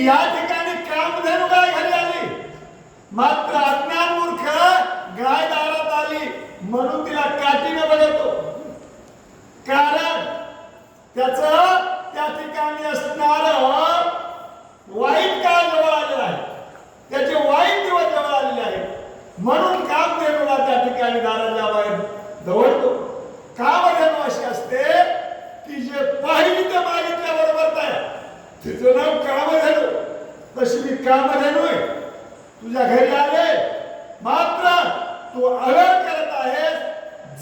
या ठिकाणी कामधेनु गाय घरी आली, मात्र अज्ञान मूर्ख गाय दारात आली म्हणून तिला काठीने बघतो. कारण त्याचं त्या ठिकाणी असणार वाईट काळ जवळ आलेला आहे, त्याचे वाईट दिवस जवळ आलेले आहेत म्हणून कामधेनुला त्या ठिकाणी दाराच्या बाहेर दौडतो. कामधेनु अशी असते की जे पाहिली ते मागितल्या बरोबर आहे, तिचं नाव कामधेनु. तशी मी कामधेनु आहे, तुझ्या घरी आले मात्र तू अगळ करत आहेस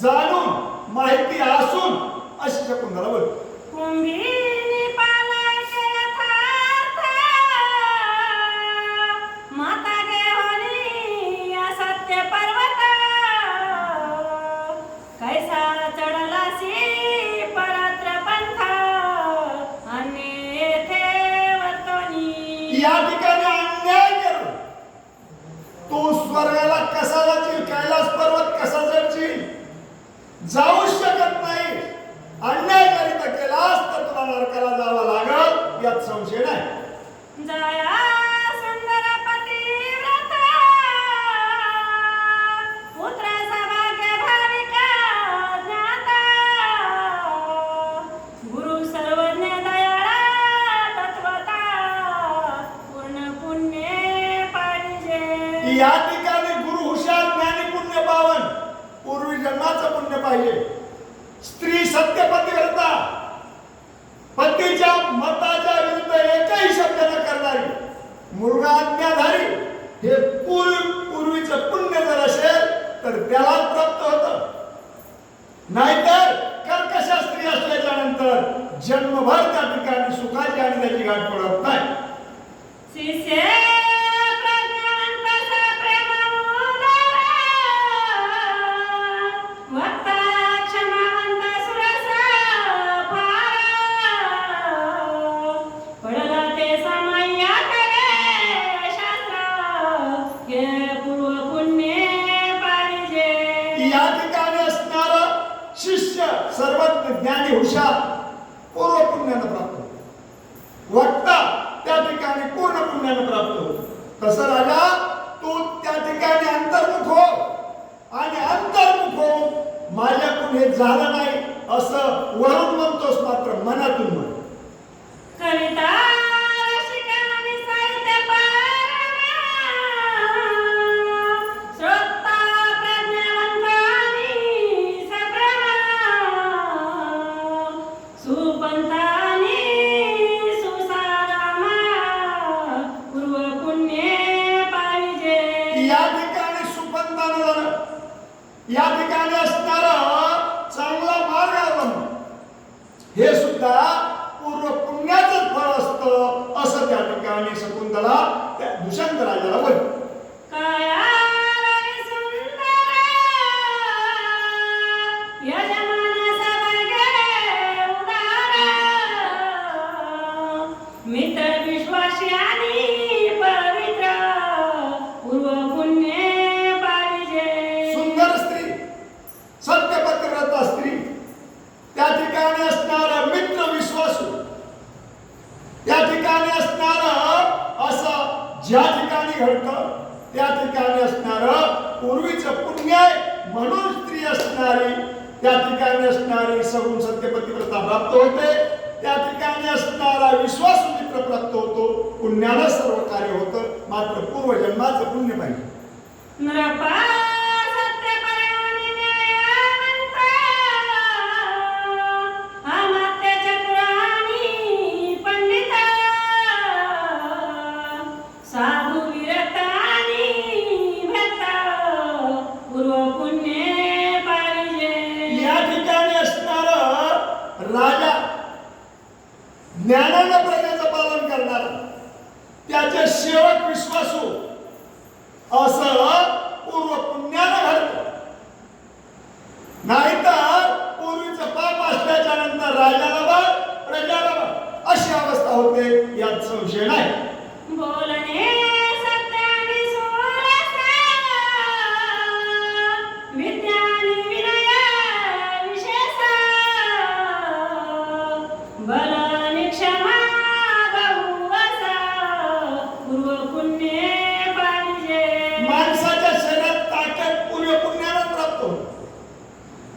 जाणून माहिती असून अशी शकुंतला बोल. कुंभीनी पाला केला थार माता गेहोनी या सत्य पर्वत कैसा चढलासी परत्र पंथ आणि येथे वर्तवणी. या ठिकाणी अन्याय करू तू स्वर्गाला कसा जाशील, कैलास पर्वत कसा चढशील, जाऊ शकत नाही. अन्याय करीत केलास तर तुला नरकाला जावं लागल यात संशय नाही. जया सुंदर पतिव्रत पुत्र सौभाग्य भाविका ज्ञाता गुरु सर्वज्ञ दयाळा तत्वता पूर्ण पुण्य पाहिजे. या ठिकाणी गुरु हुशार ज्ञानी पुण्य पावन पूर्वी जन्माचं पुण्य पाहिजे. स्त्री सत्य पतिव्रता, पतीच्या मताच्या विरुद्ध एकही शब्द न करणारी, मुलगा आज्ञाधारी, हे पूर्वीचं पुण्य जर असेल तर त्याला प्राप्त होतं. नाहीतर कर्कश स्त्री असल्याच्या नंतर जन्मभर त्या ठिकाणी सुखाची आणि त्याची गाठ पडत नाही. शिष्य सर्वज्ञ ज्ञानी हुशार पूर्व पुण्यानं प्राप्त होतो. वक्ता त्या ठिकाणी पूर्ण पुण्यानं प्राप्त होतो. तसं राजा तू त्या ठिकाणी अंतर्मुख हो आणि अंतर्मुख हो माझ्याकडून हे झालं नाही असं वरून म्हणतोस मात्र मनातून म्हण. कविता या ठिकाणी असणारा चांगला मार्ग अवलंबून हे सुद्धा पूर्व पुण्याचं फळ असतं असं त्या ठिकाणी शकुंतला त्या दुष्यंत राजाला बोल. मित्र विश्वासी आणि पवित्र पूर्व पुण्य पाहिजे. सुंदर स्त्री, सत्यपतिव्रता स्त्री, त्या ठिकाणी असणारा मित्र विश्वासू, त्या ठिकाणी असणारं असं ज्या ठिकाणी घडतं त्या ठिकाणी असणारं पूर्वीचं पुण्य म्हणून स्त्री असणारी त्या ठिकाणी असणारी सगुण सत्यपतिव्रता प्राप्त होते. त्या ठिकाणी असणारा विश्वासू मित्र प्राप्त होतो. पुण्याला सर्व कार्य होतं मात्र पूर्वजन्माचं पुण्य पाहिजे. राजा ज्ञानानं प्रजेचं पालन करणारा, त्याचे सेवक विश्वासू असं पूर्व पुण्यानं घडतं. नाहीतर पूर्वीचं पाप असल्याच्या नंतर राजाला बघ प्रजाला बघ अशी अवस्था होते यात संशय नाही. बोलणे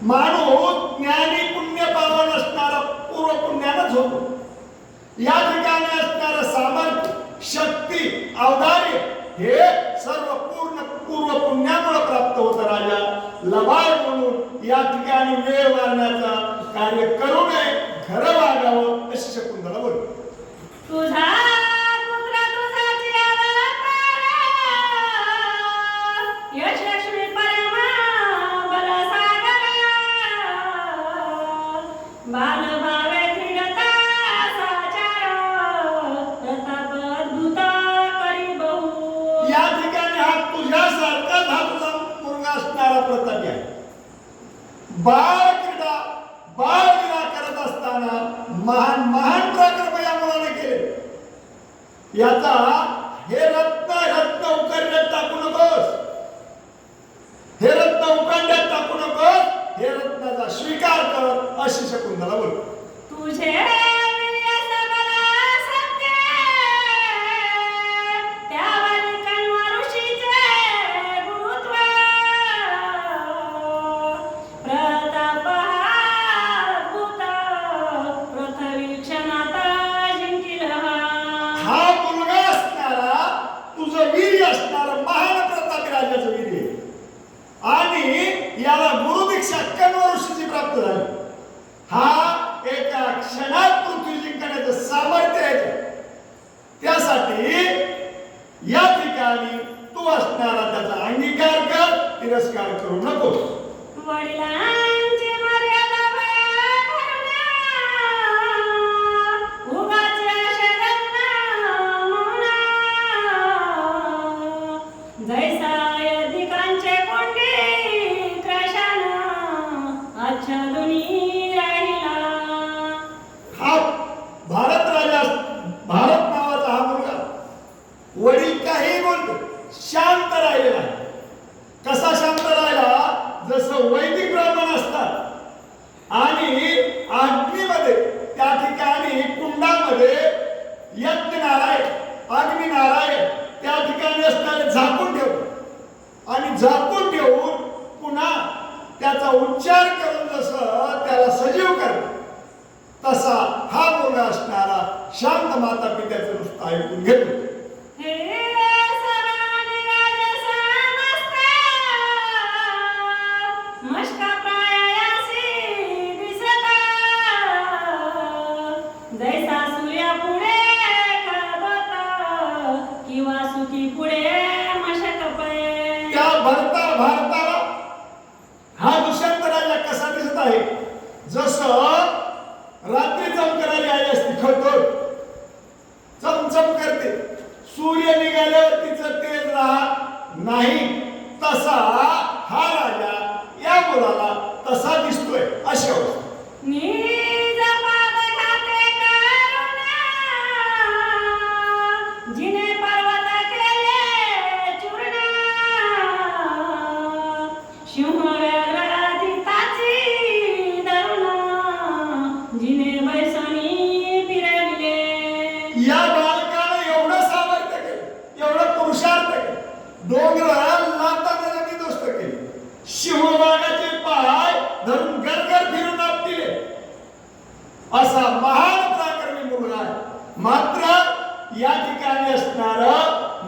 माणूस ज्ञानी पुण्य पावन असणारा पूर्व पुण्यानच होतो. या ठिकाणी असणारं सामर्थ्य, शक्ती, औदार्य हे सर्व पूर्व पुण्यामुळे प्राप्त होतं. राजा लबाड म्हणून या ठिकाणी वेळ मारण्याचं कार्य करू नये, खरं वागावं अशी शकुंतला बोलली. तुझा पुत्र तुझाची अवतार, यशस्वी परमा बलसागर, बालभावे क्रीडता साचार, प्रताप अद्भुत करी बहु. या ठिकाणी हा तुझ्यासारखाच हा तुझा मुलगा असणारा प्रतापी आहे. बाळ क्रीडा, बाळ क्रीडा करत असताना महान महान पराक्रम या मुलाने केले. याचा हे रत्न उकरड्यात टाकू नकोस, हे रत्न उकरड्यात टाकू नकोस, हे रत्नाचा स्वीकार कर अशी शकुंतला बोल. तुझे वीर्य सबल सत्य, त्यावर कण्व ऋषीचे गुरुत्व, प्रताप अद्भुत, पृथ्वी क्षणात जिंकिल. हा मुलगा असणारा तुझं वीर्य असणारा महान प्रतापी राजाचं वीर्य आणि याला गुरुदीक्षा कण्व ऋषीची प्राप्त झाली. हा एका क्षणात पृथ्वी जिंकण्याचं सामर्थ्य आहे. त्यासाठी या ठिकाणी तू असणारा त्याचा अंगीकार कर, तिरस्कार करू नको. वडिलांची मर्यादा भयानक, उगाच शरण्य मौन, जैसा अधिकांचे कोंडी क्रशान, आच्छादुनी राहिला. हा भारत राजा, भारत नावाचा हा मुलगा वडील काही बोलतो शांत राहिलेला आहे. कसा शांत राहिला? जसं वैदिक ब्राह्मण असतात आणि अग्नीमध्ये त्या ठिकाणी कुंडामध्ये यज्ञनारायण, अग्निनारायण त्या ठिकाणी असणारे झाकून ठेवतो आणि झाकून ठेवून पुन्हा त्याचा उच्चार करून जसं त्याला सजीव करतो, तसा हा मुलगा असणारा शांत माता पित्याचं नुसतं ऐकून घेतो. हे सवानी राजसमस्त, मष्टप्रायासी दिसता, जैसा सूर्यापुढे खदोता, किंवा सुखीपुढे मशक पळे. त्या भारताला हा दुष्यंत राजा कसा दिसत आहे? जसं रात्री चमकणारी आई असते, खडखड चमचम करते, सूर्य निघाल्यावर तिचं तेज राहत नाही, तसा हा राजा या मुलाला तसा दिसतोय. अशा अवस्था नीज पादघाते करुण, जिने पर्वत केले चूर्ण, सिंहव्याघ्राधिताची धरुण, जिने बैसणी फिरविले. या बालकानं एवढं सामर्थ्य केलं, एवढं पुरुषार्थ केलं, डोंगराला लाथाने जमीनदोस्त केली, सिंहवाघाचे पाय धरून गरगर फिरून आप दिले. असा महान पराक्रमी मुलगा आहे. मात्र या ठिकाणी असणारा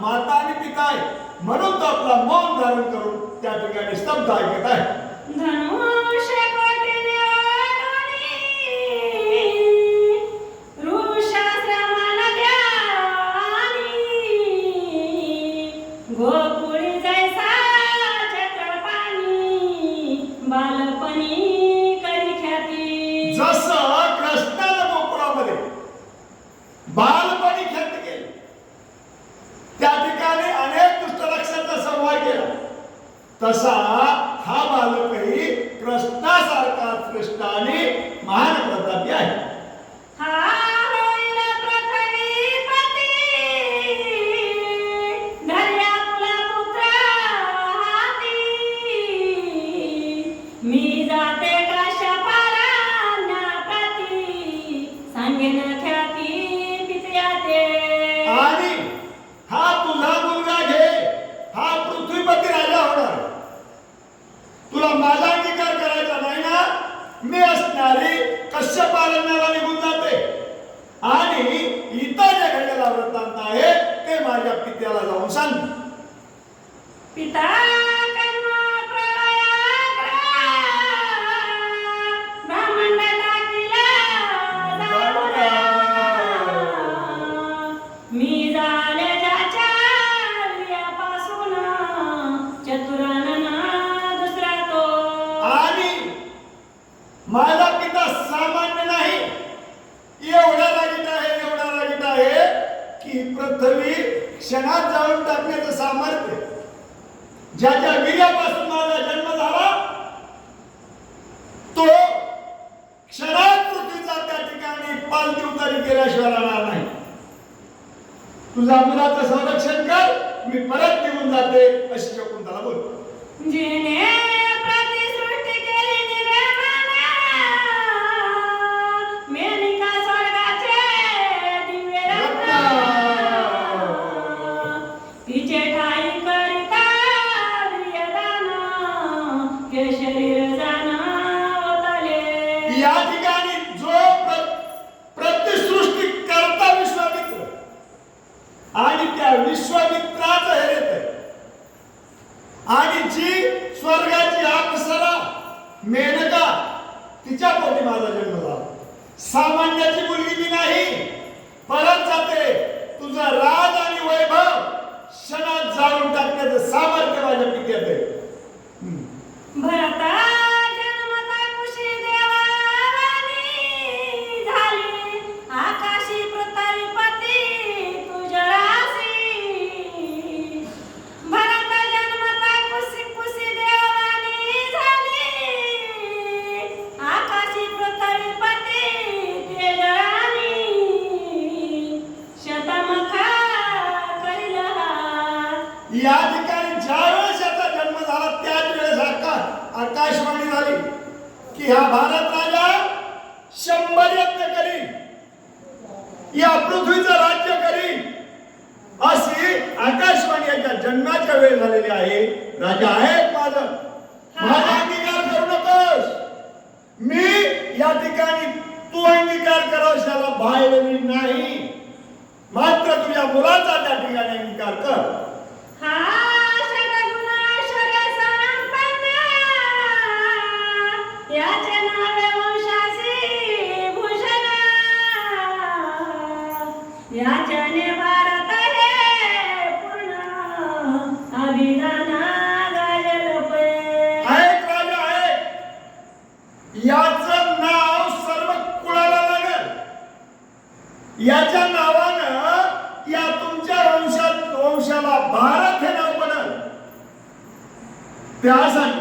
माता आणि पिता आहे म्हणून तो आपला मौन धारण करून त्या ठिकाणी स्तब्ध ऐकत आहे. धनुष्य कोटीने ओढूनी, ऋषाश्रमान ज्ञानी, गोकुळी जैसा चक्रपाणी, बालपणी करी ख्याती. जसं कृष्णानं गोकुळामध्ये बालपणी ख्यात केली, त्या ठिकाणी अनेक दुष्टराक्षांचा संहार केला, तसा हा बालकही कृष्णासारखा श्रेष्ठ आणि महान प्रतापी आहे. हा होईल पृथ्वीपती, धर्या तुला पुत्र हाती, मी जाते काश्यपाला प्रती, सांगेन ख्याती पित्याते. आणि हा तुझा मुलगा घे, हा पृथ्वीपती राजा होणार. तुला माझ्या पित्याला जाऊन सांग. पिता कर्म प्रलयाग्र ब्रह्मांड टाकीला जाळून. मी झाले ज्याच्या वियापासून चतुरानन दुसरा तो. आणि माझा पिता सामान्य नाही, एवढा रागीट आहे की पृथ्वी क्षणात जाळून टाकण्याचं सामर्थ्य, ज्याच्या वीर्यापासून माझा जन्म झाला तो क्षणात पृथ्वीचा त्या ठिकाणी पालथी उतारी केल्याशिवाय राहणार नाही. तुझ्या मुलाचं संरक्षण कर, मी परत निघून जाते अशी शकुंतला बोल. जिने प्रतिसृष्टी केली निर्माण, मेनिका स्वर्गाचे दिव्य रत्न. तिचे ठाई करिता प्रियदान, हे शरीर जाण ओतले. या ठिकाणी जो प्रतिसृष्टी करता विश्वामित्र आणि त्या विश्वामित्राचं हे येत आणि जी स्वर्गाची अप्सरा मेनका, तिच्या पोटी माझा जन्म झाला. सामान्याची मुलगी मी नाही, परत जाते. तुझा राज आणि वैभव क्षणात जाळून टाकण्याचं सामर्थ्य माझ्या पित्यात आहे. भरता जन्मता कुशी देवावानी झाली, आकाशी पृथ्वीपती तुझ्या राशी. भरत जन्मता कुशी देवावानी झाली, आकाशी पृथ्वीपती तुझ्या राणी. शतमुखा करील हात. या ठिकाणी ज्यावेळेस याचा जन्म झाला त्याच वेळेस आकाशवाणी झाली की हा भारत राजा 100 यज्ञ करीन, या पृथ्वीचं राज्य करीन, अशी आकाशवाणी याच्या जन्माच्या वेळ झालेली आहे. राजा आहे माझा अंगीकार करू नकोस. मी या ठिकाणी तू अंगीकार करावं त्याला बाहेरली नाही, मात्र तुझ्या मुलाचा त्या ठिकाणी अंगीकार कर. हा षडगुणाश्वर्य संपन्न, याचे नावे वंशासी भूषण. याच्याने भारत हे पूर्ण अभिधान गाजल पै. ऐक राजा ऐक, याचं नाव सर्व कुळाला लागेल. याच्या नावानं या तुमच्या वंशाला भारत हे नाव बनल. त्यासाठी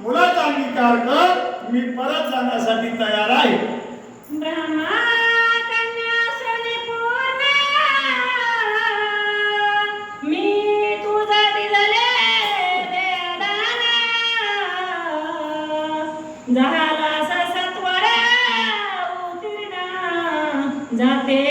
मुलाचा अंगीकार कर, मी परत जाण्यासाठी तयार आहे. ब्रह्मा कन्या श्रेणी पूर्ण, मी तुझा दिलेले देदान. झाला सत्वर उत्तीर्ण, जाते